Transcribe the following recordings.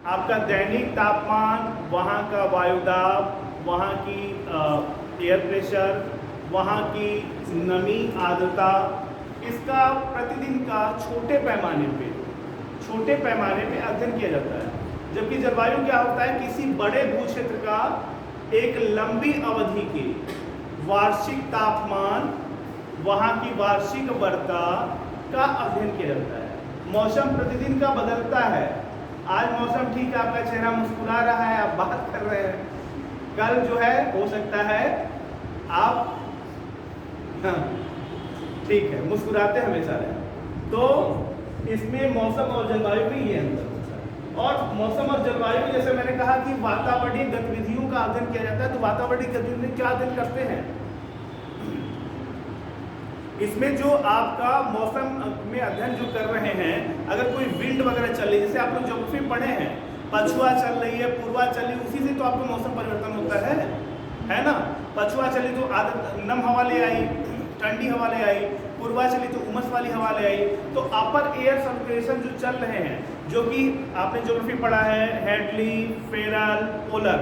आपका दैनिक तापमान, वहाँ का वायुदाब, वहाँ की एयर प्रेशर, वहाँ की नमी, आर्द्रता, इसका प्रतिदिन का छोटे पैमाने पे अध्ययन किया जाता है। जबकि जलवायु क्या होता है, किसी बड़े भू क्षेत्र का एक लंबी अवधि के वार्षिक तापमान, वहाँ की वार्षिक वर्षा का अध्ययन किया जाता है। मौसम प्रतिदिन का बदलता है। आज मौसम ठीक है, आपका चेहरा मुस्कुरा रहा है, आप बात कर रहे हैं। कल जो है हो सकता है आप ठीक है मुस्कुराते हमेशा रहे। तो इसमें मौसम और जलवायु में ये अंतर होता है। और मौसम और जलवायु में जैसे मैंने कहा कि वातावरणीय गतिविधियों का अध्ययन किया जाता है। तो वातावरणीय गतिविधि क्या अध्ययन करते हैं, इसमें जो आपका मौसम में अध्ययन जो कर रहे हैं, अगर कोई विंड वगैरह चल रही है, जैसे आप लोग ज्योग्राफी पढ़े हैं, पछुआ चल रही है, पूर्वा चली, उसी से तो आपका मौसम परिवर्तन होता है ना। पछुआ चली तो नम हवा ले आई, ठंडी हवा ले आई, पूर्वा चली तो उमस वाली हवा ले आई। तो अपर एयर सर्कुलेशन जो चल रहे हैं, जो कि आपने ज्योग्राफी पढ़ा है, Hadley, Ferrel, polar,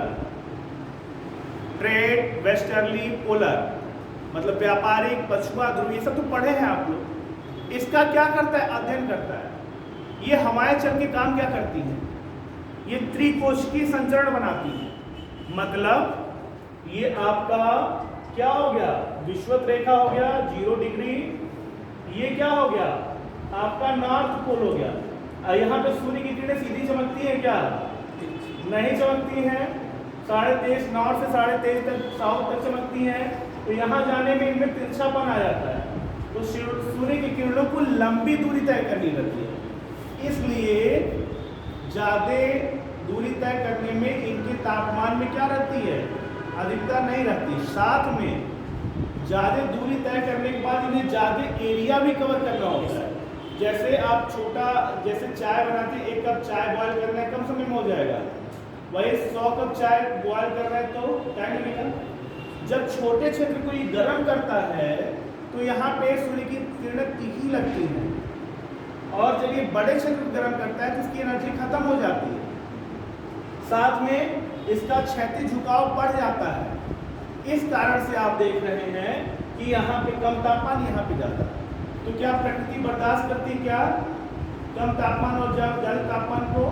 trade, westerly, polar, मतलब व्यापारिक, पछुआ, ध्रुव, ये सब तो पढ़े हैं आप लोग। इसका क्या करता है, अध्ययन करता है। ये हवाएं चल के काम क्या करती हैं, ये त्रिकोशिकीय संचरण बनाती है। मतलब ये आपका क्या हो गया, विषुवत रेखा हो गया 0 डिग्री, ये क्या हो गया आपका नॉर्थ पोल हो गया। यहाँ पे सूर्य की किरणें सीधी चमकती है क्या, नहीं चमकती हैं। 23.5 नॉर्थ से 23.5 तक साउथ तक चमकती हैं। तो यहाँ जाने में इनमें तिरछापन आ जाता है। तो सूर्य की किरणों को लंबी दूरी तय करनी रहती है, इसलिए ज़्यादा दूरी तय करने में इनके तापमान में क्या रहती है, अधिकता नहीं रहती। साथ में ज़्यादा दूरी तय करने के बाद इन्हें ज़्यादा एरिया भी कवर करना होता है। जैसे आप जैसे चाय बनाते हैं, 1 कप चाय बॉयल करना है, कम समय में हो जाएगा। वही 100 कप चाय बॉयल कर रहे हैं तो टाइम लगेगा। जब छोटे क्षेत्र को ये गर्म करता है तो यहाँ पे सूर्य की किरणें तीखी लगती हैं, और जब ये बड़े क्षेत्र को गर्म करता है तो उसकी एनर्जी खत्म हो जाती है। साथ में इसका क्षैतिज झुकाव बढ़ जाता है। इस कारण से आप देख रहे हैं कि यहाँ पे कम तापमान, यहाँ पे ज़्यादा। तो क्या प्रकृति बर्दाश्त करती है क्या कम तापमान और ज़्यादा तापमान को?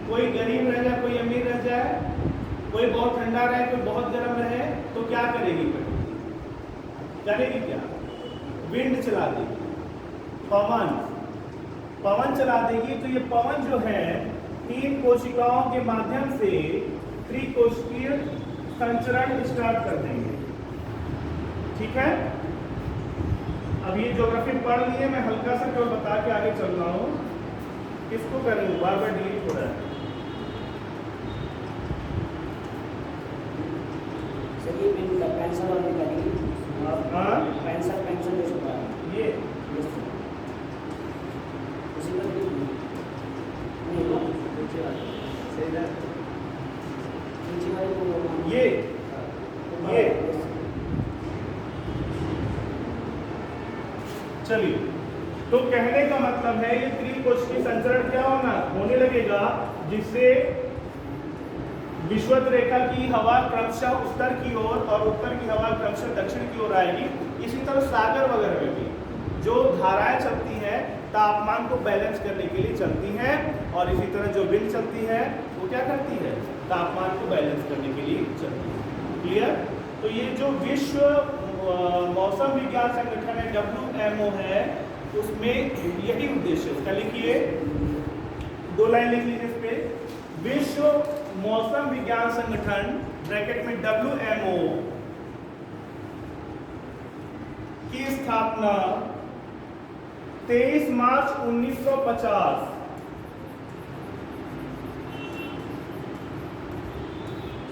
कोई गरीब रह जाए, कोई अमीर रह जाए, कोई बहुत ठंडा रहे, कोई बहुत गर्म रहे, तो क्या करेगी प्रकृति, करेगी क्या, विंड चला देगी, पवन चला देगी। तो ये पवन जो है 3 कोशिकाओं के माध्यम से त्रिकोशिकीय संचरण स्टार्ट कर देंगे। ठीक है, अब ये ज्योग्राफी पढ़ लिए, मैं हल्का सा केवल बता के आगे चल रहा हूँ। किसको करेंगे, बार बार डिलीट हो रहा है। पेंशन वाले करेंगे, पेंशन जैसे ये उसी का ये चलिए, तो कहने का मतलब है ये त्रिकोशिकीय संचरण क्या होने लगेगा, जिससे विषुवत रेखा की हवा क्रमशः उत्तर की ओर और उत्तर की हवा क्रमशः दक्षिण की ओर आएगी। इसी तरह सागर वगैरह में भी जो धाराएं चलती हैं तापमान को बैलेंस करने के लिए चलती हैं, और इसी तरह जो विंड चलती है वो क्या करती है, तापमान को बैलेंस करने के लिए चलती है। क्लियर? तो ये जो विश्व मौसम विज्ञान संगठन है WMO है, उसमें यही उद्देश्य है। उसका लिखिए, 2 लाइन लिख लीजिए इस पे, विश्व मौसम विज्ञान संगठन ब्रैकेट में WMO की स्थापना 23 मार्च 1950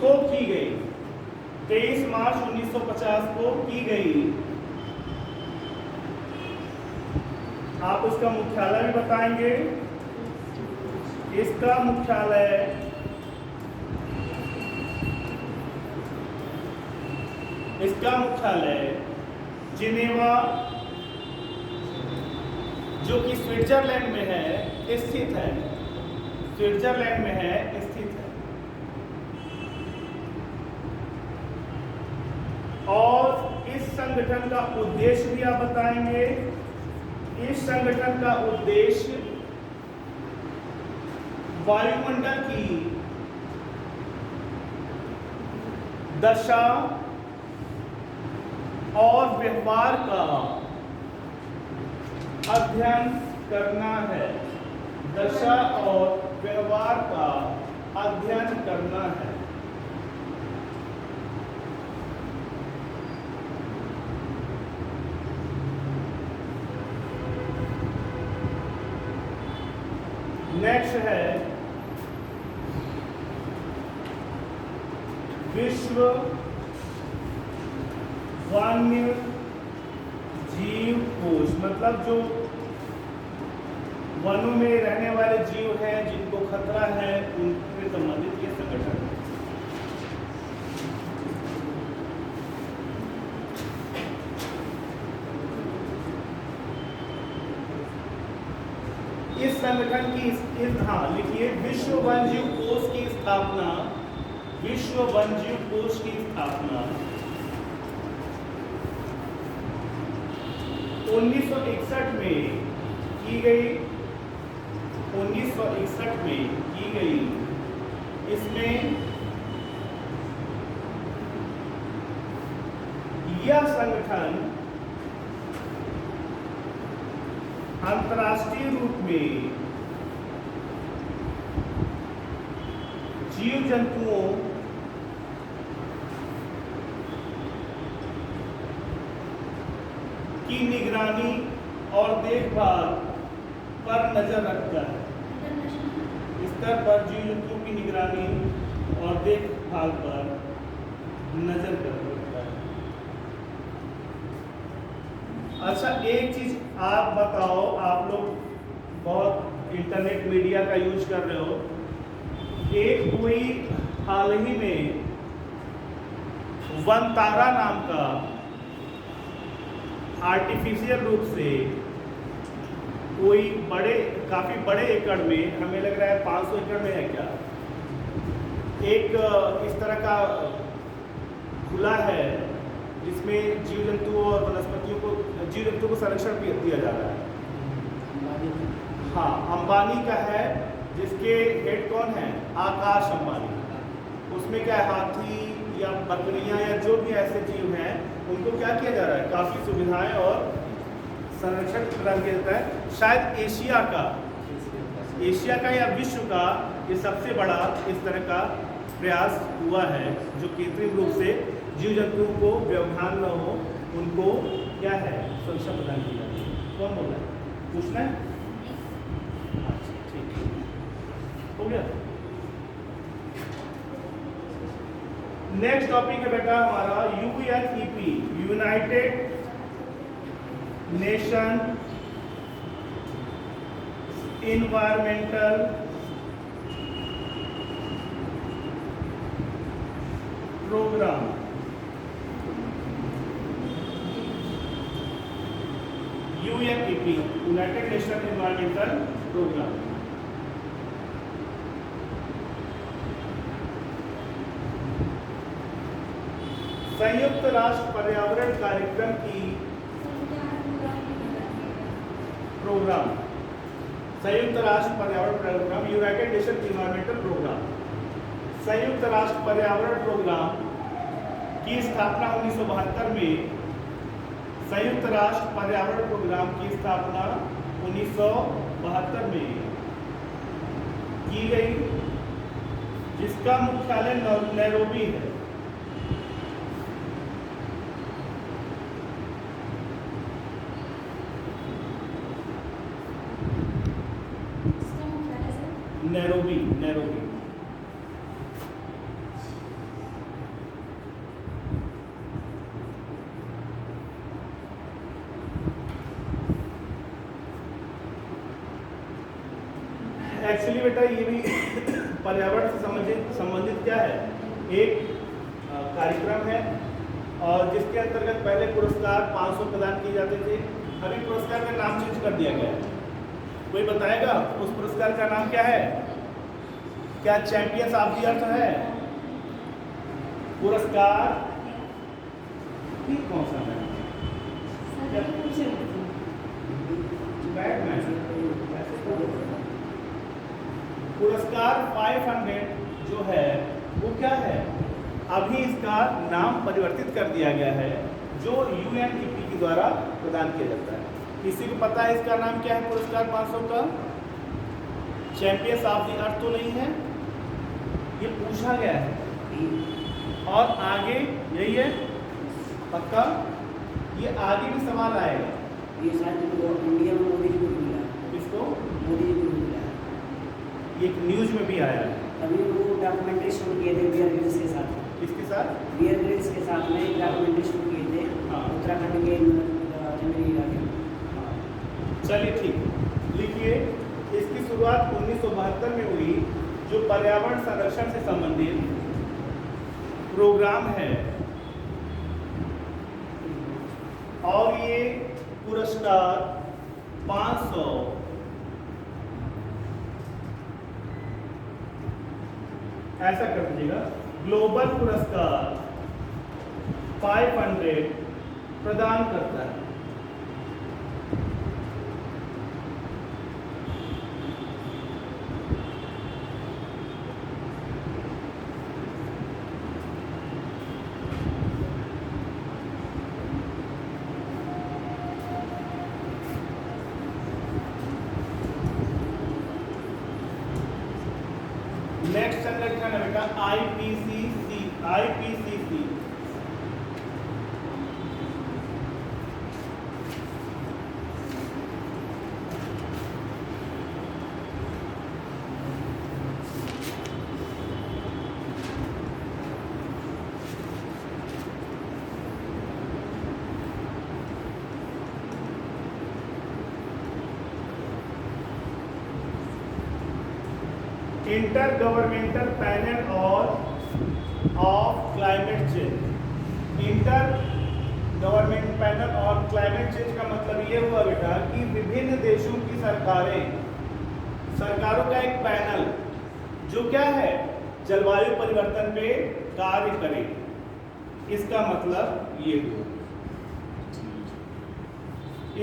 को की गई। 23 मार्च 1950 को की गई। आप उसका मुख्यालय भी बताएंगे। इसका मुख्यालय जिनेवा, जो कि स्विट्जरलैंड में है, स्थित है। स्विट्जरलैंड में है स्थित है। और इस संगठन का उद्देश्य भी आप बताएंगे। इस संगठन का उद्देश्य वायुमंडल की दशा और व्यवहार का अध्ययन करना है। दशा और व्यवहार का अध्ययन करना है। नेक्स्ट है विश्व वन्य जीव कोष, मतलब जो वनों में रहने वाले जीव हैं जिनको खतरा है उनसे संबंधित ये संगठन है। इस संगठन की लिखिए विश्व वन्यजीव कोष की स्थापना। विश्व वन्यजीव कोष की स्थापना 1961 में की गई। 1961 में की गई। इसमें यह संगठन अंतर्राष्ट्रीय रूप में जीव जंतुओं की निगरानी और देखभाल पर नजर रखता है। स्तर पर जीव जंतुओं की निगरानी और देखभाल पर नजर रखता है। अच्छा, एक चीज आप बताओ, आप लोग बहुत इंटरनेट मीडिया का यूज कर रहे हो। एक कोई हाल ही में वनतारा नाम का आर्टिफिशियल रूप से कोई काफी बड़े एकड़ में, हमें लग रहा है 500 एकड़ में है क्या, एक इस तरह का खुला है जिसमें जीव जंतुओं और वनस्पतियों को, जीव जंतुओं को संरक्षण दिया जा रहा है। हाँ, अंबानी का है, जिसके हेड कौन है? आकाश अंबानी। उसमें क्या है, हाथी या बकरियां या जो भी ऐसे जीव हैं उनको क्या किया जा रहा है, काफ़ी सुविधाएं और संरक्षण प्रदान किया जाता है। शायद एशिया का या विश्व का ये सबसे बड़ा इस तरह का प्रयास हुआ है जो कृत्रिम रूप से जीव जंतुओं को व्यवधान न हो, उनको क्या है, सुरक्षा प्रदान की जाती है। कौन बोल रहा है? पूछना है? अच्छा, ठीक है, हो गया। नेक्स्ट टॉपिक है बेटा हमारा UNEP, United Nation environmental programme. UNEP, United Nation environmental programme. संयुक्त राष्ट्र पर्यावरण कार्यक्रम की प्रोग्राम, संयुक्त राष्ट्र पर्यावरण programme, United Nation environmental programme. संयुक्त राष्ट्र पर्यावरण प्रोग्राम की स्थापना 1972 में, संयुक्त राष्ट्र पर्यावरण प्रोग्राम की स्थापना 1972 में की गई, जिसका मुख्यालय नैरोबी है। Nairobi, Nairobi. एक्चुअली बेटा ये भी पर्यावरण से संबंधित क्या है, एक कार्यक्रम है और जिसके अंतर्गत पहले पुरस्कार 500 प्रदान किए जाते थे। अभी पुरस्कार का नाम चेंज कर दिया गया है। कोई बताएगा उस पुरस्कार का नाम क्या है? क्या चैंपियंस ऑफ द अर्थ है? पुरस्कार कौन सा है? पुरस्कार 500 जो है वो क्या है? अभी इसका नाम परिवर्तित कर दिया गया है, जो UNEP के द्वारा प्रदान किया जाता है। किसी को पता है इसका नाम क्या है? पुरस्कार 500 का चैंपियंस ऑफ द अर्थ तो नहीं है, ये पूछा गया है। और आगे यही है पक्का, ये आगे भी सवाल आएगा। ये शायद इंडिया में मोदी जी को मिला, किसको? मोदी जी को मिला, ये न्यूज में भी आया है। अभी वो डॉक्यूमेंट्री शूट किए थे बियर ग्रिल्स के साथ। किसके साथ? बियर ग्रिल्स के साथ में एक डॉक्यूमेंट्री शूट किए थे। हाँ। उत्तराखंड के जंगली इलाके में। चलिए ठीक, लिखिए। इसकी शुरुआत 1972 में हुई, जो पर्यावरण संरक्षण से संबंधित प्रोग्राम है, और ये पुरस्कार 500 ऐसा कर दीजिएगा, ग्लोबल पुरस्कार 500 प्रदान करता है। नेक्स्ट संगठन है बेटा IPCC। Inter governmental panel of climate change. Inter government panel on climate change का मतलब ये हुआ बेटा कि विभिन्न देशों की सरकारों का एक पैनल, जो क्या है, जलवायु परिवर्तन पे कार्य करे। इसका मतलब ये हुआ।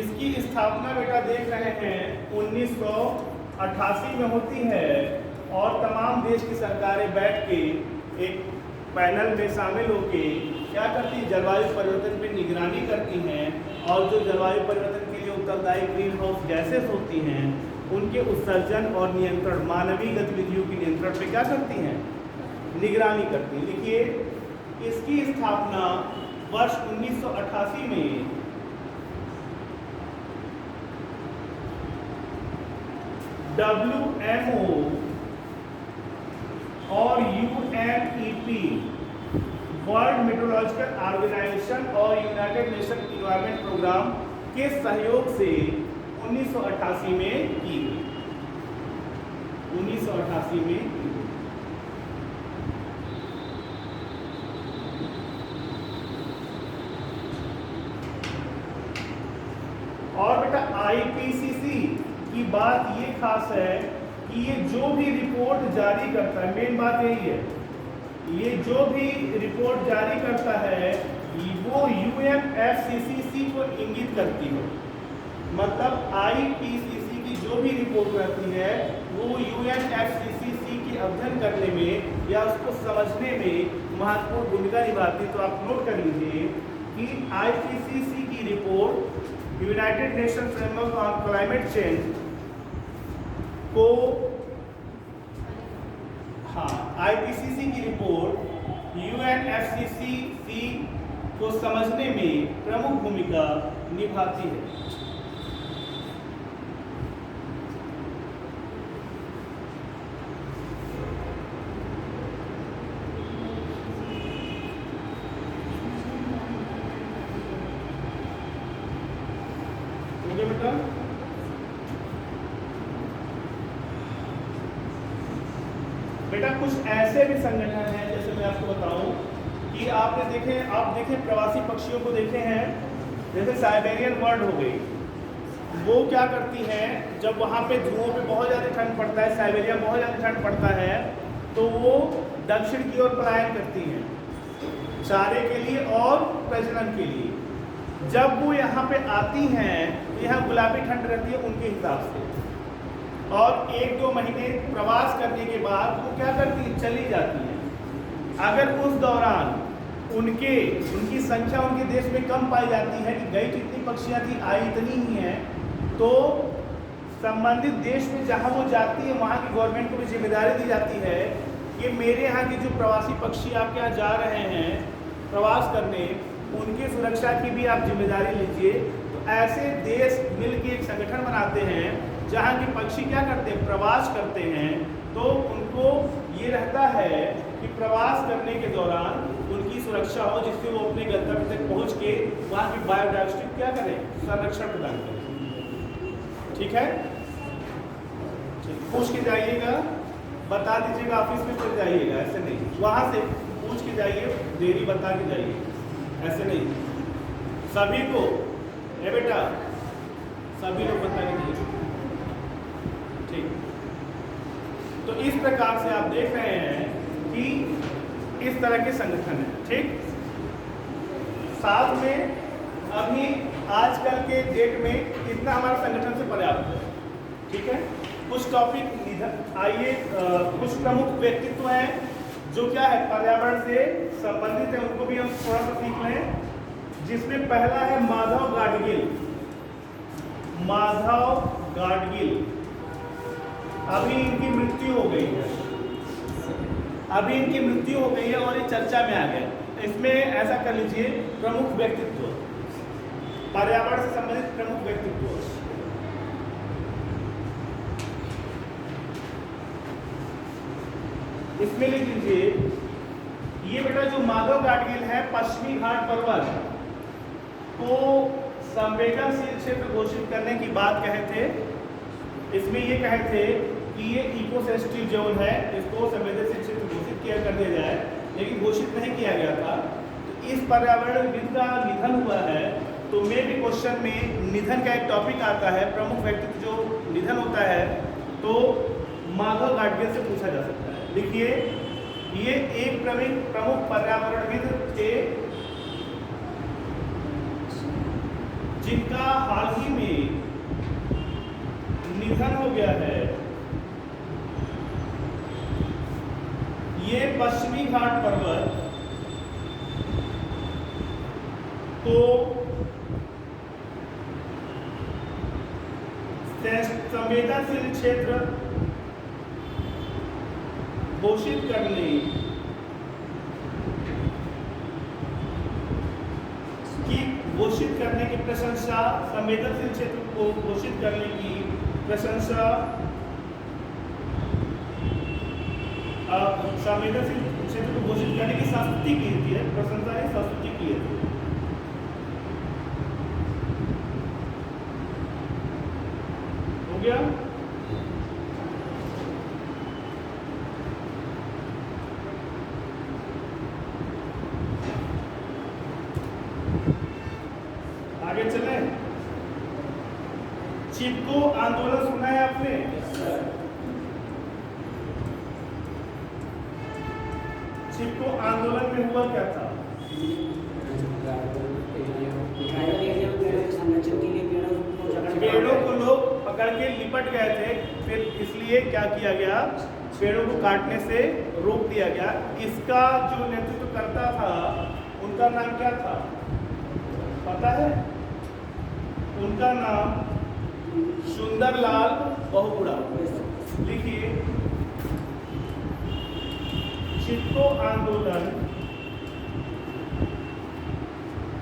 इसकी स्थापना बेटा देख रहे हैं 1988 में होती है, और तमाम देश की सरकारें बैठ के एक पैनल में शामिल होके क्या करती है, जलवायु परिवर्तन पे निगरानी करती हैं, और जो जलवायु परिवर्तन के लिए उत्तरदायी ग्रीन हाउस गैसेस होती हैं, उनके उत्सर्जन और नियंत्रण, मानवीय गतिविधियों के नियंत्रण पे क्या करती हैं, निगरानी करती हैं। देखिए, इसकी स्थापना वर्ष 1988 में WMO और UNEP, वर्ल्ड मेट्रोलॉजिकल ऑर्गेनाइजेशन और यूनाइटेड नेशन इन्वायरमेंट प्रोग्राम के सहयोग से 1988 में की गई। 1988 में की गई। और बेटा IPCC की बात ये खास है कि ये जो भी रिपोर्ट जारी करता है, मेन बात यही है, ये जो भी रिपोर्ट जारी करता है वो UNFCCC को इंगित करती है। मतलब IPCC की जो भी रिपोर्ट रहती है वो UNFCCC के अध्ययन करने में या उसको समझने में महत्वपूर्ण भूमिका निभाती है। तो आप नोट कर लीजिए कि IPCC की report United nation framework on climate change को, हाँ, IPCC की रिपोर्ट UNFCCC को समझने में प्रमुख भूमिका निभाती है। बेटा बेटा कुछ ऐसे भी संगठन हैं, जैसे मैं आपको बताऊं कि आप देखें प्रवासी पक्षियों को देखे हैं, जैसे साइबेरियन बर्ड हो गई, वो क्या करती हैं, जब वहाँ पे ध्रुवों पे बहुत ज़्यादा ठंड पड़ता है, साइबेरिया बहुत ज़्यादा ठंड पड़ता है, दक्षिण की ओर पलायन करती हैं, चारे के लिए और प्रजनन के लिए। जब वो यहाँ पे आती हैं तो यहाँ गुलाबी ठंड रहती है उनके हिसाब से, और 1-2 महीने प्रवास करने के बाद वो क्या करती हैं, चली जाती हैं। अगर उस दौरान उनकी संख्या उनके देश में कम पाई जाती है कि गई कितनी पक्षियाँ थी, आई इतनी ही हैं, तो संबंधित देश में जहाँ वो जाती है वहाँ की गवर्नमेंट को भी जिम्मेदारी दी जाती है कि मेरे यहाँ के जो प्रवासी पक्षी आपके यहाँ जा रहे हैं प्रवास करने, उनकी सुरक्षा की भी आप जिम्मेदारी लीजिए। तो ऐसे देश मिल के एक संगठन बनाते हैं जहाँ के पक्षी क्या करते हैं, प्रवास करते हैं। तो उनको ये रहता है कि प्रवास करने के दौरान उनकी सुरक्षा हो, जिससे वो अपने गंतव्य तक पहुँच के वहाँ की बायोडाइवर्सिटी क्या करें, संरक्षण प्रदान करें। ठीक है, पूछ के जाइएगा, बता दीजिएगा, ऑफिस में चले जाइएगा, ऐसे नहीं, वहाँ से पूछ के जाइए, देरी बता के जाइए, ऐसे नहीं। सभी को ए बेटा, सभी लोग बता के जाइए। ठीक, तो इस प्रकार से आप देख रहे हैं कि इस तरह के संगठन है। ठीक, साथ में अभी आजकल के डेट में इतना हमारा संगठन से पर्याप्त है। ठीक है, कुछ टॉपिक आइए, कुछ प्रमुख व्यक्तित्व हैं जो क्या है पर्यावरण से संबंधित है, उनको भी हम थोड़ा सा सीख लें। जिसमें पहला है माधव गाडगिल। माधव गाडगिल, अभी इनकी मृत्यु हो गई है, और ये चर्चा में आ गया। इसमें ऐसा कर लीजिए, प्रमुख व्यक्तित्व, पर्यावरण से संबंधित प्रमुख व्यक्तित्व। इसमें लिख लीजिए, ये बेटा जो माधव गाडगिल है, पश्चिमी घाट पर्वत को संवेदनशील क्षेत्र घोषित करने की बात कहे थे। इसमें ये कहे थे कि ये इको सेंसिटिव जोन है, इसको संवेदनशील क्षेत्र घोषित किया कर दिया जाए, लेकिन घोषित नहीं किया गया था। तो इस पर्यावरणविद का निधन हुआ है, तो मे भी क्वेश्चन में निधन का एक टॉपिक आता है, प्रमुख व्यक्तित्व जो निधन होता है, तो माधव गाडगिल से पूछा जा सकता है। देखिए, ये एक प्रमुख पर्यावरणविद थे जिनका हाल ही में निधन हो गया है। ये पश्चिमी घाट पर्वत को संवेदनशील क्षेत्र घोषित करने की प्रशंसा, संवेदनशील क्षेत्र को घोषित करने की प्रशंसा, संवेदनशील क्षेत्र को घोषित करने की संस्कृति की है, प्रशंसा है, संस्कृति की है। हो गया? आगे चले। चिपको आंदोलन सुना है आपने? चिपको आंदोलन में हुआ क्या था? पेड़ों को लोग पकड़ के लिपट गए थे, फिर इसलिए क्या किया गया, पेड़ों को काटने से रोक दिया गया। इसका जो नेतृत्व करता था, उनका नाम क्या था पता है? उनका नाम सुंदरलाल बहुगुणा। लिखिए, चिपको आंदोलन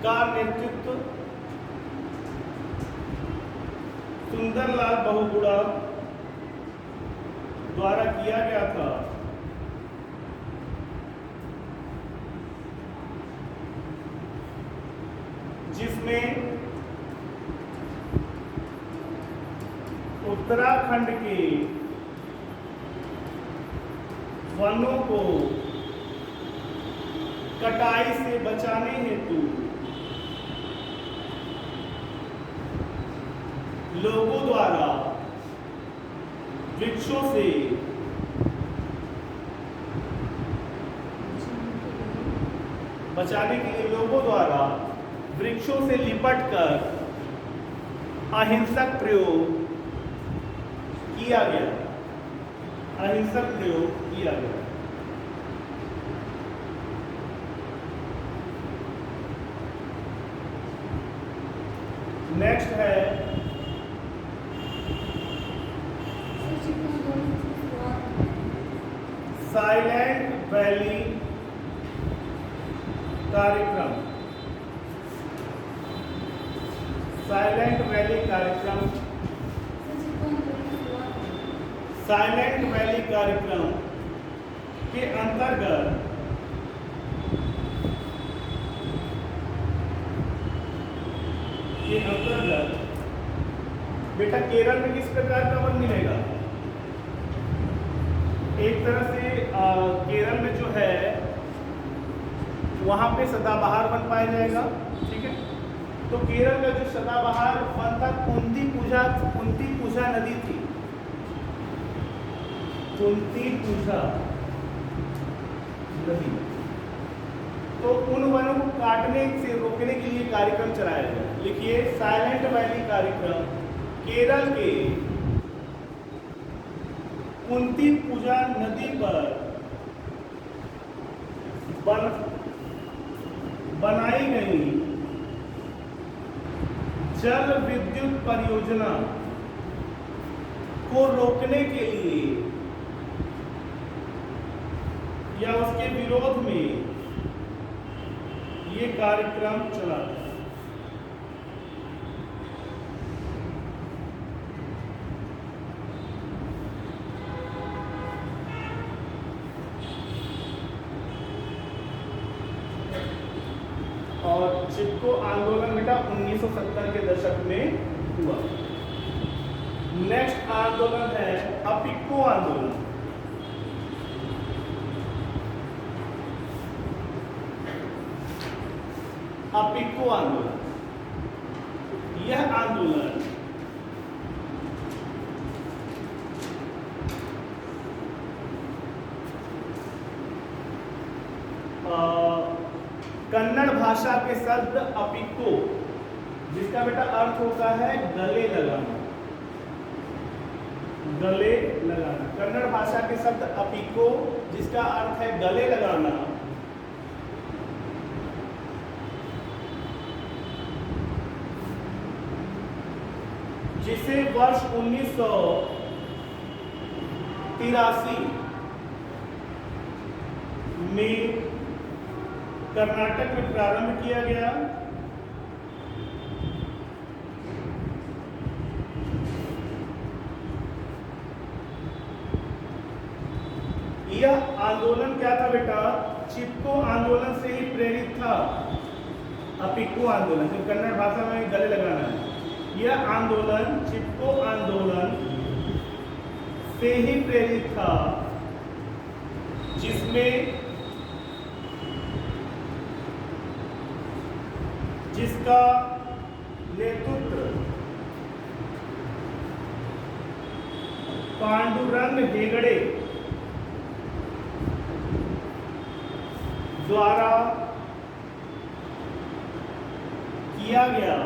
का नेतृत्व सुंदरलाल बहुगुणा द्वारा किया गया था। जिसमें उत्तराखंड के वनों को कटाई से बचाने हेतु लोगों द्वारा वृक्षों से बचाने के लिए लोगों द्वारा वृक्षों से लिपट कर अहिंसक प्रयोग किया गया, अहिंसक प्रयोग किया गया। नेक्स्ट है साइलेंट वैली कार्यक्रम। साइलेंट वैली कार्यक्रम, साइलेंट वैली कार्यक्रम के अंतर्गत बेटा केरल में किस प्रकार का वन मिलेगा? एक तरह से केरल में जो है वहां पे सदाबहार वन पाया जाएगा, ठीक है। तो केरल का जो सदाबहार वन था कुंती पूजा नदी थी, कुंती पूजा नदी। तो उन वनों को काटने से रोकने के लिए कार्यक्रम चलाया गया। लिखिए साइलेंट वैली कार्यक्रम केरल के कुंती पूजा नदी पर बनाई गई जल विद्युत परियोजना को रोकने के लिए या उसके विरोध में ये कार्यक्रम चला था। और चिपको आंदोलन बेटा 1970 के दशक में हुआ। नेक्स्ट आंदोलन है अपिक्को आंदोलन। अपिक्को आंदोलन, यह आंदोलन कन्नड़ भाषा के शब्द अपिक्को, जिसका बेटा अर्थ होता है गले लगाना, गले लगाना। कन्नड़ भाषा के शब्द अपिक्को जिसका अर्थ है गले लगाना, जिसे वर्ष 1983 में कर्नाटक में प्रारंभ किया गया। यह आंदोलन क्या था बेटा? चिपको आंदोलन से ही प्रेरित था। अपिक्को आंदोलन जो कन्नड़ भाषा में गले लगाना है, यह आंदोलन चिपको आंदोलन से ही प्रेरित था, जिसका नेतृत्व पांडुरंग हेगड़े द्वारा किया गया।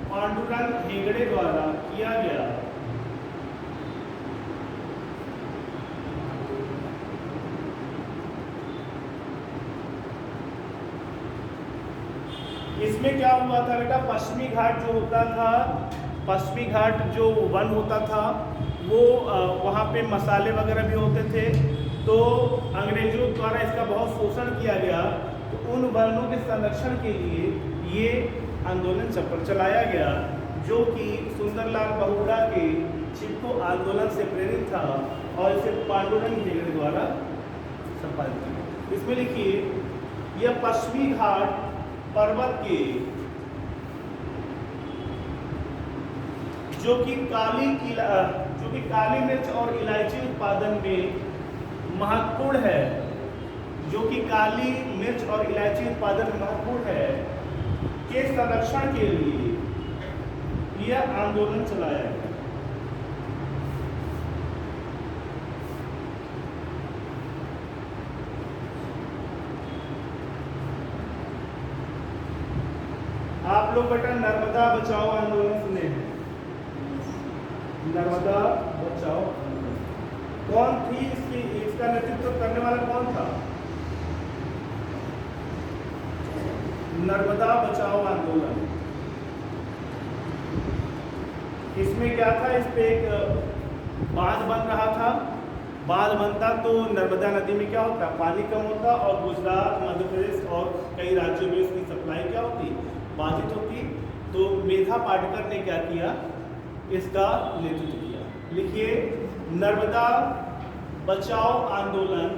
पांडुरंग हेगड़े द्वारा किया गया। इसमें क्या हुआ था बेटा? पश्चिमी घाट जो होता था, पश्चिमी घाट जो वन होता था वो वहाँ पे मसाले वगैरह भी होते थे, तो अंग्रेजों द्वारा इसका बहुत शोषण किया गया। तो उन वनों के संरक्षण के लिए ये आंदोलन चलाया गया, जो कि सुंदरलाल बहुगुणा के चिपको आंदोलन से प्रेरित था और इसे पांडुरंग हेगड़े द्वारा संपादित किया। इसमें लिखिए यह पश्चिमी घाट पर्वत के जो कि काली मिर्च और इलायची उत्पादन में महत्वपूर्ण है, जो कि काली मिर्च और इलायची उत्पादन में महत्वपूर्ण है, के संरक्षण के लिए यह आंदोलन चलाया गया। आप लोग बेटा नर्मदा बचाओ आंदोलन सुने हैं? नर्मदा बचाओ कौन थी इसका नेतृत्व करने वाला कौन था? नर्मदा बचाओ आंदोलन। इसमें क्या था, इस पे एक बांध बन रहा था। बांध बनता तो नर्मदा नदी में क्या होता, पानी कम होता और गुजरात, मध्य प्रदेश और कई राज्यों में उसकी सप्लाई क्या होती, बाधित होती। तो मेधा पाटकर ने क्या किया, इसका नेतृत्व किया। लिखिए नर्मदा बचाओ आंदोलन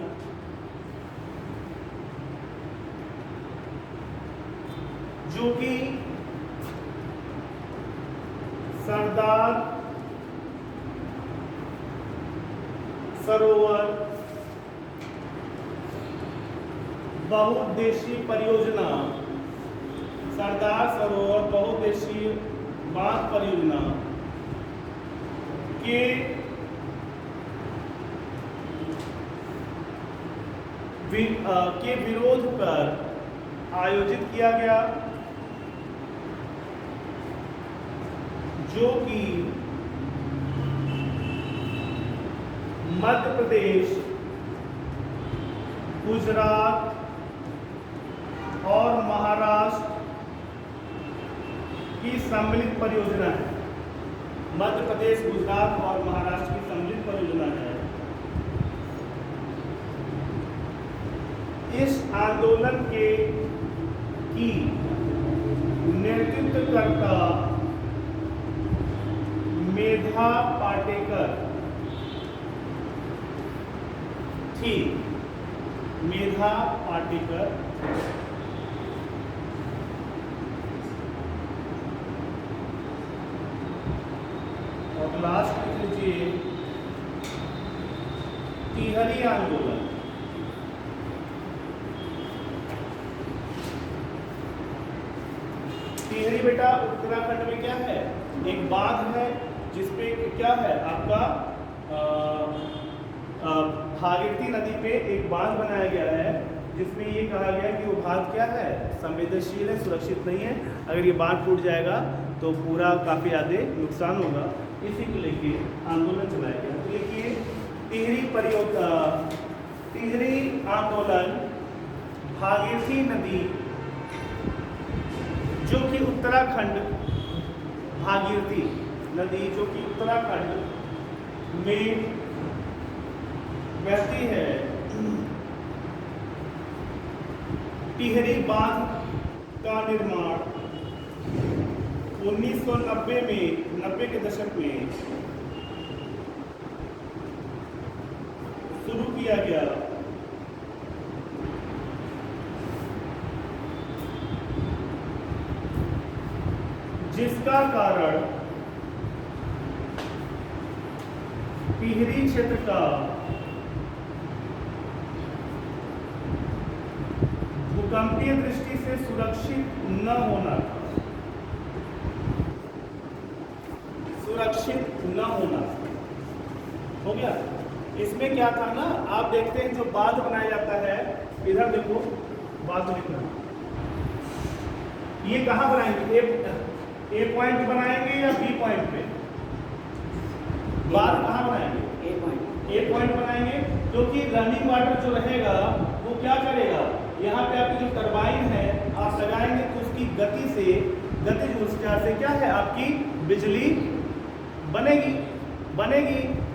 जो कि सरदार सरोवर बहुउद्देशीय परियोजना, सरदार सरोवर बहुउद्देशीय बांध परियोजना के विरोध पर आयोजित किया गया, जो कि मध्य प्रदेश, गुजरात और महाराष्ट्र की सम्मिलित परियोजना है। मध्य प्रदेश, गुजरात और महाराष्ट्र की सम्मिलित परियोजना है। इस आंदोलन की नेतृत्वकर्ता मेधा पाटेकर थी। मेधा पाटेकर और लास्ट लिख लीजिए तिहरी आंदोलन। तिहरी बेटा उत्तराखंड में क्या है, एक बांध है जिसपे क्या है आपका भागीरथी नदी पे एक बांध बनाया गया है, जिसमें ये कहा गया कि वो बांध क्या है, संवेदनशील है, सुरक्षित नहीं है। अगर ये बांध टूट जाएगा तो पूरा काफ़ी ज़्यादा नुकसान होगा। इसी को लेके आंदोलन चलाया गया। तो देखिए तिहरी आंदोलन भागीरथी नदी जो कि उत्तराखंड, भागीरथी नदी जो कि उत्तराखंड में बहती है, टिहरी बांध का निर्माण 1990 में, 90 के दशक में शुरू किया गया। जिसका कारण टिहरी क्षेत्र का भूकंपीय दृष्टि से सुरक्षित न होना था। सुरक्षित न होना हो गया। इसमें क्या था ना, आप देखते हैं जो बांध बनाया जाता है, इधर देखो बांध लिखना, ये कहाँ बनाएंगे, ए पॉइंट बनाएंगे या बी पॉइंट पे? बांध कहाँ बनाएंगे? ए पॉइंट बनाएंगे, क्योंकि रनिंग वाटर जो रहेगा वो क्या करेगा, यहाँ पे आपकी जो टरबाइन है आप लगाएंगे तो उसकी गति से, गतिज ऊर्जा से क्या है आपकी बिजली बनेगी।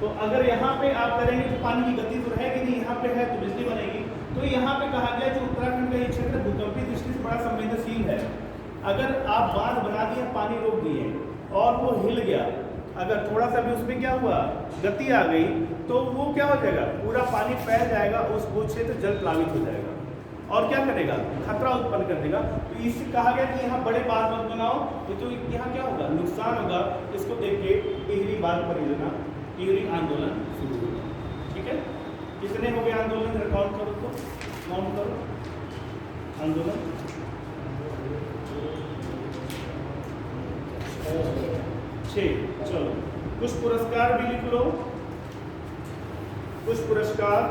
तो अगर यहाँ पे आप करेंगे तो पानी की गति तो रहेगी नहीं, यहाँ पे है तो बिजली बनेगी। तो यहाँ पे कहा गया जो उत्तराखंड का ये क्षेत्र भूकंपीय दृष्टि से बड़ा संवेदनशील है। अगर आप बांध बना दिए, पानी रोक दिए और वो हिल गया, अगर थोड़ा सा भी उसमें क्या हुआ, गति आ गई, तो वो क्या हो जाएगा, पूरा पानी फैल जाएगा, वो क्षेत्र जल प्लावित हो जाएगा और क्या करेगा, खतरा उत्पन्न कर देगा। तो इससे कहा गया कि यहाँ बड़े बांध मत बनाओ, तो यहाँ क्या होगा, नुकसान होगा। इसको देख के टिहरी बांध परियोजना, टिहरी आंदोलन शुरू हुआ। ठीक है, कितने हो गए आंदोलन, काउंट करो तो, काउंट करो आंदोलन। 6। चलो कुछ पुरस्कार भी लिख लो। कुछ पुरस्कार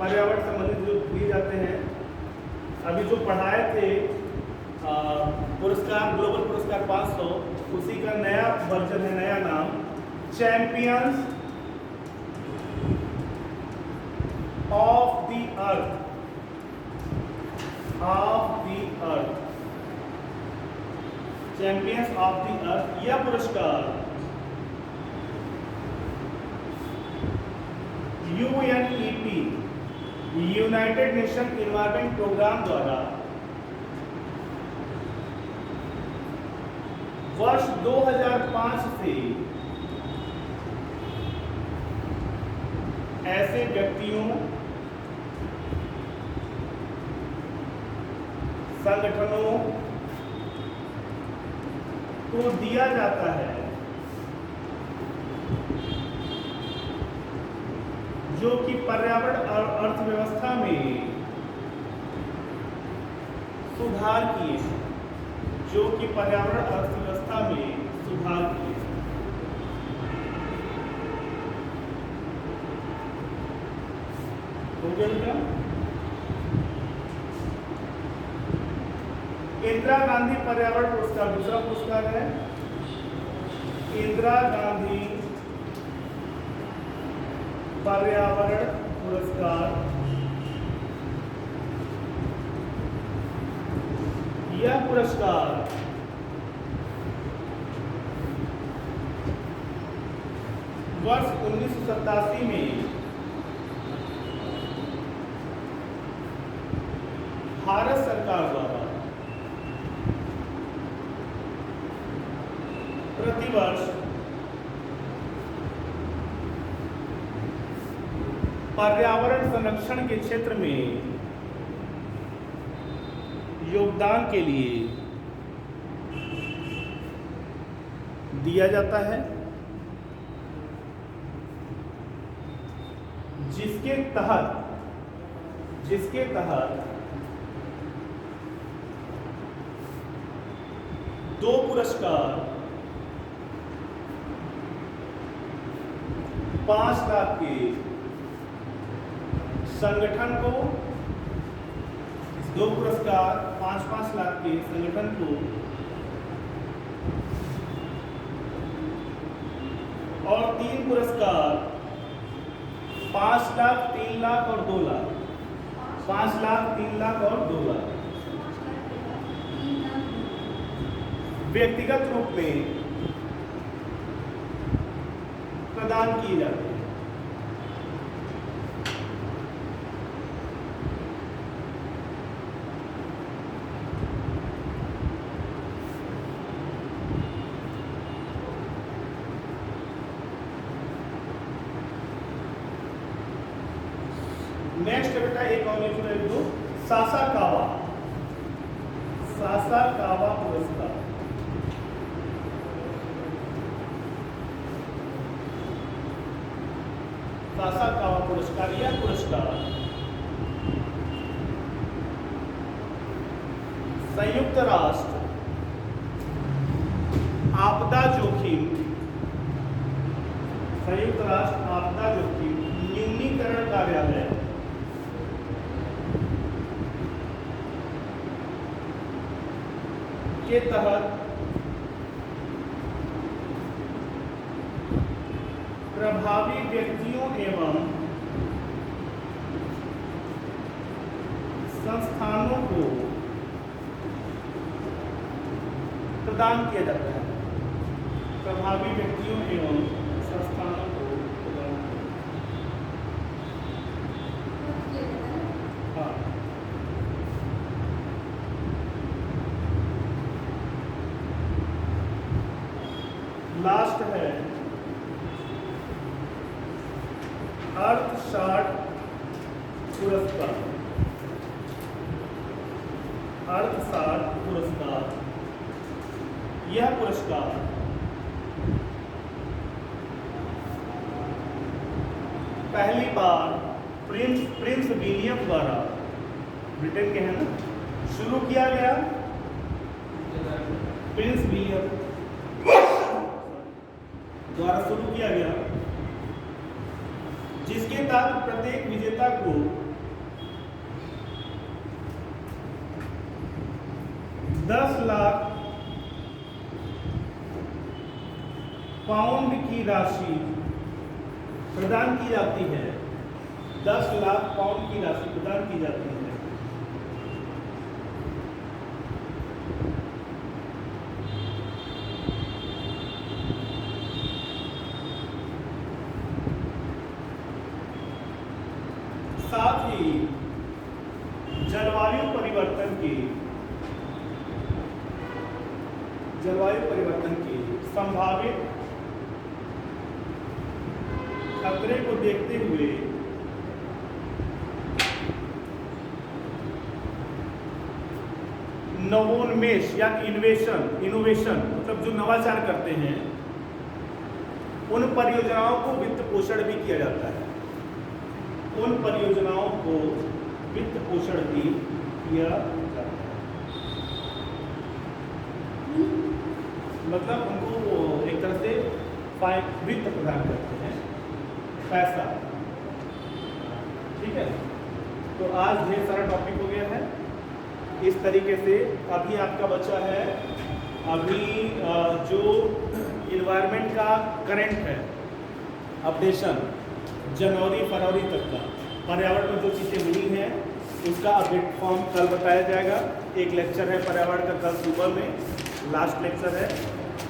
पर्यावरण संबंधित जो दिए जाते हैं, अभी जो पढ़ाए थे पुरस्कार, ग्लोबल पुरस्कार 500, उसी का नया वर्जन है, नया नाम champions of the earth, champions of the earth. यह पुरस्कार UNEP, United Nation environment programme द्वारा वर्ष 2005 से ऐसे व्यक्तियों, संगठनों को दिया जाता है जो कि पर्यावरण और अर्थव्यवस्था में सुधार किए हैं, जो कि पर्यावरण अर्थव्यवस्था में सुधार किए हैं। हो गया बेटा? इंदिरा गांधी पर्यावरण पुरस्कार दूसरा पुरस्कार है, इंदिरा गांधी पर्यावरण पुरस्कार। यह पुरस्कार वर्ष 1987 में भारत सरकार द्वारा प्रतिवर्ष पर्यावरण संरक्षण के क्षेत्र में योगदान के लिए दिया जाता है, जिसके तहत 2 पुरस्कार 5 लाख के संगठन को, 2 पुरस्कार 5-5 लाख के संगठन को और 3 पुरस्कार 5 लाख, 3 लाख और 2 लाख, 5 लाख, 3 लाख और 2 लाख व्यक्तिगत रूप में प्रदान किए जाते हैं। नेक्स्ट बेटा एक और लिख दो, सासाकावा पुरस्कार। सासाकावा पुरस्कार, यह पुरस्कार संयुक्त राष्ट्र आपदा जोखिम न्यूनीकरण कार्यालय के तहत प्रभावी व्यक्तियों एवं संस्थानों को प्रदान किया जाता है। प्रभावी व्यक्तियों एवं संस्थानों को प्रदान किया। हाँ, लास्ट है अर्थशास्त्र पुरस्कार। यह पुरस्कार पहली बार प्रिंस विलियम द्वारा, ब्रिटेन के हैं ना, शुरू किया गया। प्रिंस विलियम द्वारा शुरू किया गया, जिसके तहत प्रत्येक विजेता को पाउंड की राशि प्रदान की जाती है, 10 लाख पाउंड की राशि प्रदान की जाती है। साथ ही जलवायु परिवर्तन के संभावित खतरे को देखते हुए नवोन्मेष या इनोवेशन मतलब जो नवाचार करते हैं, उन परियोजनाओं को वित्त पोषण भी किया जाता है। उन परियोजनाओं को वित्त पोषण भी किया जाता है, मतलब उनको एक तरह से वित्त प्रदान करते हैं, पैसा। ठीक है, तो आज ढेर सारा टॉपिक हो गया है। इस तरीके से अभी आपका बचा है अभी जो इन्वायरमेंट का करंट है अपडेशन, जनवरी फरवरी तक का पर्यावरण में जो चीज़ें मिली हैं उसका अपडेट फॉर्म कल बताया जाएगा। एक लेक्चर है पर्यावरण का कल सुबह में, लास्ट लेक्चर है,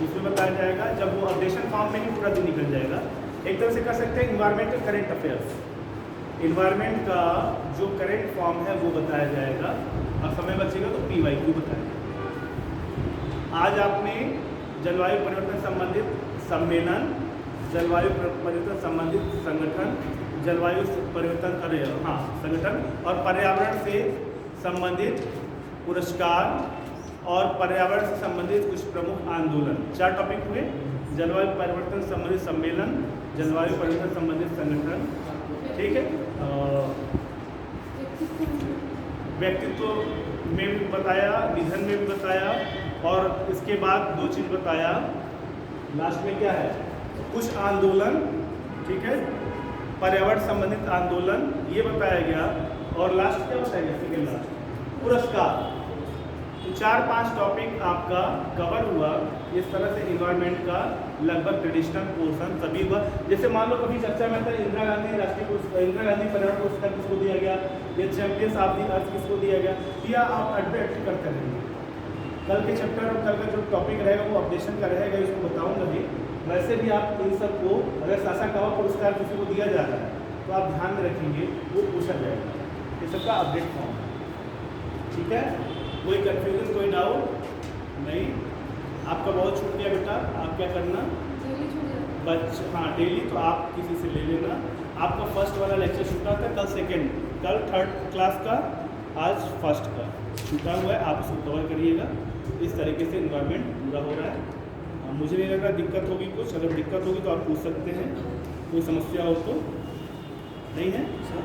उसमें बताया जाएगा। जब वो अपडेशन फॉर्म में ही पूरा दिन निकल जाएगा। एक तरह से कर सकते हैं इन्वायरमेंटल करंट अफेयर्स, इन्वायरमेंट का जो करंट फॉर्म है वो बताया जाएगा, और समय बचेगा तो PYQ बताया जाएगा। आज आपने जलवायु परिवर्तन संबंधित सम्मेलन, जलवायु परिवर्तन संबंधित संगठन, जलवायु परिवर्तन संगठन और पर्यावरण से संबंधित पुरस्कार और पर्यावरण से संबंधित कुछ प्रमुख आंदोलन, 4 टॉपिक हुए। जलवायु परिवर्तन संबंधित सम्मेलन, जलवायु परिवर्तन संबंधित संगठन, ठीक है, व्यक्तित्व में भी बताया, निधन में भी बताया, और इसके बाद 2 चीज़ बताया। लास्ट में क्या है, कुछ आंदोलन, ठीक है, पर्यावरण संबंधित आंदोलन ये बताया गया, और लास्ट क्या बताया गया, सेकेंड लास्ट पुरस्कार। तो 4-5 टॉपिक आपका कवर हुआ। इस तरह से इन्वायरमेंट का लगभग ट्रेडिशनल पोर्शन सभी हुआ। जैसे मान लो कभी चर्चा में था इंदिरा गांधी राष्ट्रीय पुरस्कार, इंदिरा गांधी पर्यावरण पुरस्कार किसको दिया गया, या चैंपियंस ऑफ द अर्थ किसको दिया गया, या आप अड्वेट करते रहेंगे। कल के चैप्टर और कल का जो टॉपिक रहेगा वो अपडेशन का रहेगा, इसको बताऊँगा भी। वैसे भी आप इन सबको, अगर सासा कावा पुरस्कार किसी को दिया जा रहा है तो आप ध्यान में रखेंगे, वो पूछा जाएगा। ये सबका अपडेट फॉर्म है, ठीक है। कोई कन्फ्यूजन, कोई डाउट नहीं। आपका बहुत छूट गया बेटा, आप क्या करना, डेली तो आप किसी से ले लेना। आपका फर्स्ट वाला लेक्चर छूटा था, कल सेकेंड, कल थर्ड क्लास का, आज फर्स्ट का छूटा हुआ है, आप उसको कवर करिएगा। इस तरीके से इन्वायरमेंट पूरा हो रहा है। मुझे नहीं लग रहा दिक्कत होगी कुछ, अगर दिक्कत होगी तो आप पूछ सकते हैं, कोई समस्या हो तो। नहीं है सर?